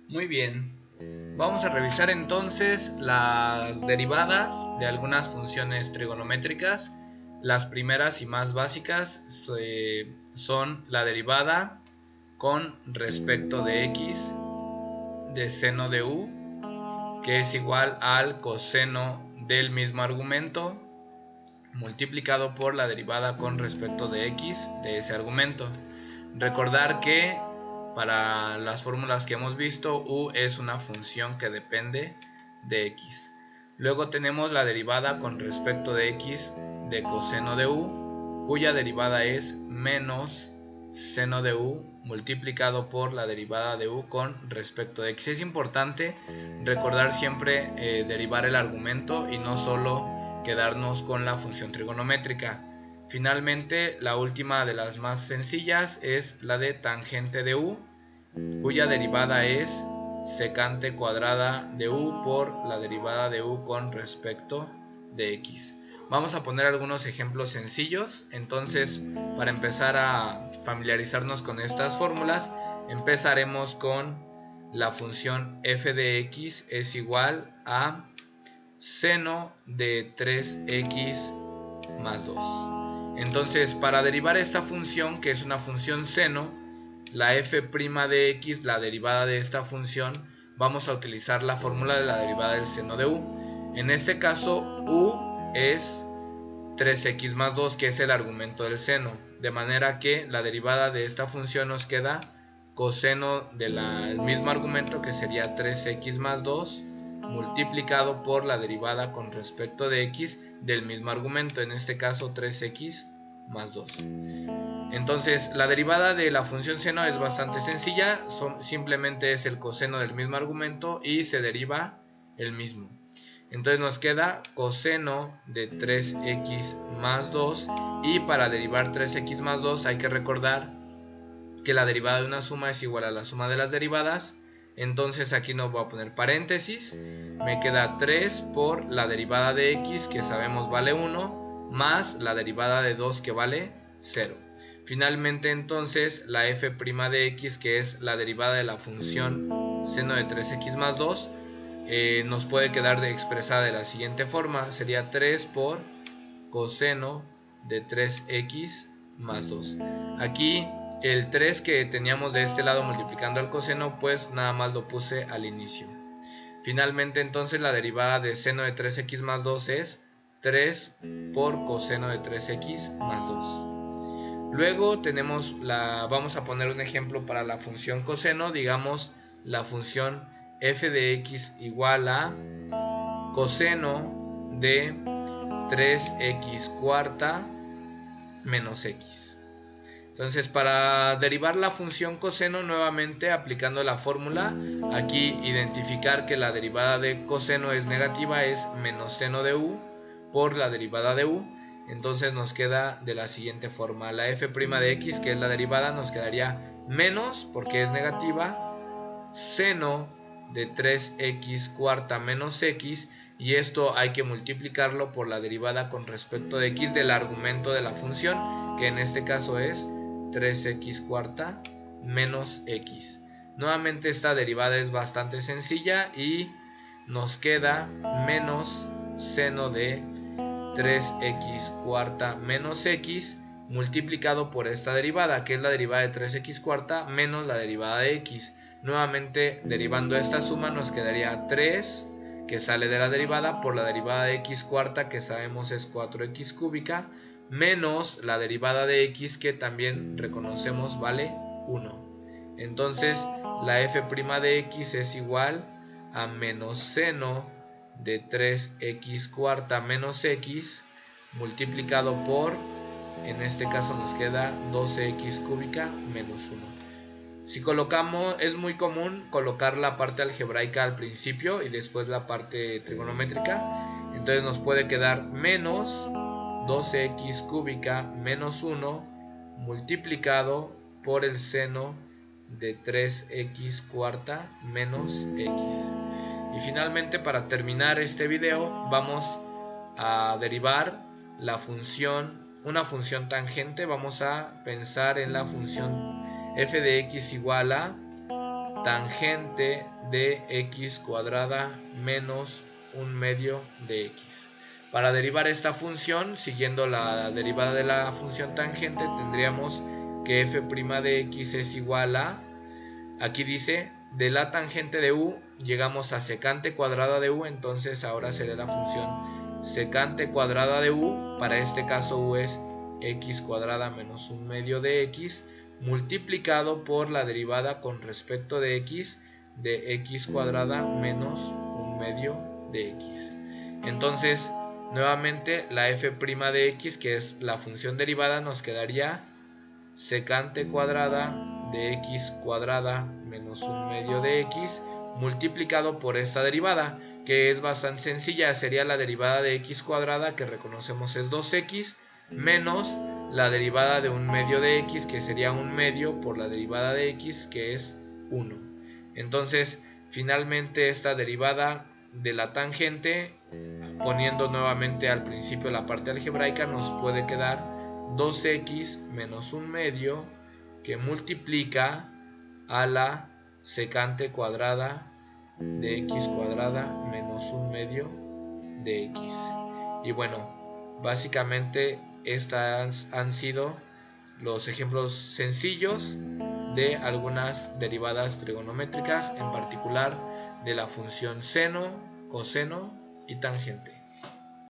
Muy bien. Vamos a revisar entonces las derivadas de algunas funciones trigonométricas. Las primeras y más básicas son la derivada con respecto de x de seno de u, que es igual al coseno del mismo argumento multiplicado por la derivada con respecto de x de ese argumento. Recordar que para las fórmulas que hemos visto, u es una función que depende de x. Luego tenemos la derivada con respecto de x de coseno de u, cuya derivada es menos seno de u multiplicado por la derivada de u con respecto de x. Es importante recordar siempre derivar el argumento y no solo quedarnos con la función trigonométrica. Finalmente, la última de las más sencillas es la de tangente de u, cuya derivada es secante cuadrada de u por la derivada de u con respecto de x. Vamos a poner algunos ejemplos sencillos. Entonces, para empezar a familiarizarnos con estas fórmulas, empezaremos con la función f de x es igual a seno de 3x más 2. Entonces, para derivar esta función, que es una función seno, la f' de x, la derivada de esta función, vamos a utilizar la fórmula de la derivada del seno de u. En este caso, u es 3x más 2, que es el argumento del seno. De manera que la derivada de esta función nos queda coseno del mismo argumento, que sería 3x más 2, multiplicado por la derivada con respecto de x del mismo argumento, en este caso 3x más 2. Entonces, la derivada de la función seno es bastante sencilla, simplemente es el coseno del mismo argumento y se deriva el mismo. Entonces nos queda coseno de 3x más 2, y para derivar 3x más 2 hay que recordar que la derivada de una suma es igual a la suma de las derivadas. Entonces aquí no voy a poner paréntesis, me queda 3 por la derivada de x, que sabemos vale 1, más la derivada de 2, que vale 0. Finalmente entonces la f' de x, que es la derivada de la función seno de 3x más 2, nos puede quedar expresada de la siguiente forma, sería 3 por coseno de 3x más 2. Aquí el 3 que teníamos de este lado multiplicando al coseno, pues nada más lo puse al inicio. Finalmente entonces la derivada de seno de 3x más 2 es 3 por coseno de 3x más 2. Luego vamos a poner un ejemplo para la función coseno, digamos la función f de x igual a coseno de 3x cuarta menos x. Entonces, para derivar la función coseno, nuevamente aplicando la fórmula, aquí identificar que la derivada de coseno es negativa, es menos seno de u por la derivada de u. Entonces nos queda de la siguiente forma, la f' de x, que es la derivada, nos quedaría menos, porque es negativa, seno de 3x cuarta menos x, y esto hay que multiplicarlo por la derivada con respecto de x del argumento de la función, que en este caso es 3x cuarta menos x. Nuevamente esta derivada es bastante sencilla y nos queda menos seno de 3x cuarta menos x multiplicado por esta derivada, que es la derivada de 3x cuarta menos la derivada de x. Nuevamente derivando esta suma nos quedaría 3, que sale de la derivada, por la derivada de x cuarta, que sabemos es 4x cúbica, menos la derivada de x, que también reconocemos vale 1. Entonces la f' de x es igual a menos seno de 3x cuarta menos x multiplicado por, en este caso nos queda 12x cúbica menos 1. Si colocamos, es muy común colocar la parte algebraica al principio y después la parte trigonométrica. Entonces nos puede quedar menos 12x cúbica menos 1 multiplicado por el seno de 3x cuarta menos x. Y finalmente, para terminar este video, vamos a derivar la función, una función tangente. Vamos a pensar en la función f de x igual a tangente de x cuadrada menos 1/2 de x. Para derivar esta función, siguiendo la derivada de la función tangente, tendríamos que f' de x es igual a, aquí dice, de la tangente de u llegamos a secante cuadrada de u, entonces ahora sería la función secante cuadrada de u, para este caso u es x cuadrada menos 1/2 de x, multiplicado por la derivada con respecto de x de x cuadrada menos 1/2 de x. Entonces, nuevamente la f' de x, que es la función derivada, nos quedaría secante cuadrada de x cuadrada menos 1/2 de x multiplicado por esta derivada, que es bastante sencilla. Sería la derivada de x cuadrada, que reconocemos es 2x, menos la derivada de 1/2 de x, que sería 1/2 por la derivada de x, que es 1. Entonces, finalmente esta derivada de la tangente, poniendo nuevamente al principio la parte algebraica, nos puede quedar 2x menos 1/2, que multiplica a la secante cuadrada de x cuadrada menos 1/2 de x. Y bueno, básicamente estos han sido los ejemplos sencillos de algunas derivadas trigonométricas, en particular de la función seno, coseno y tangente.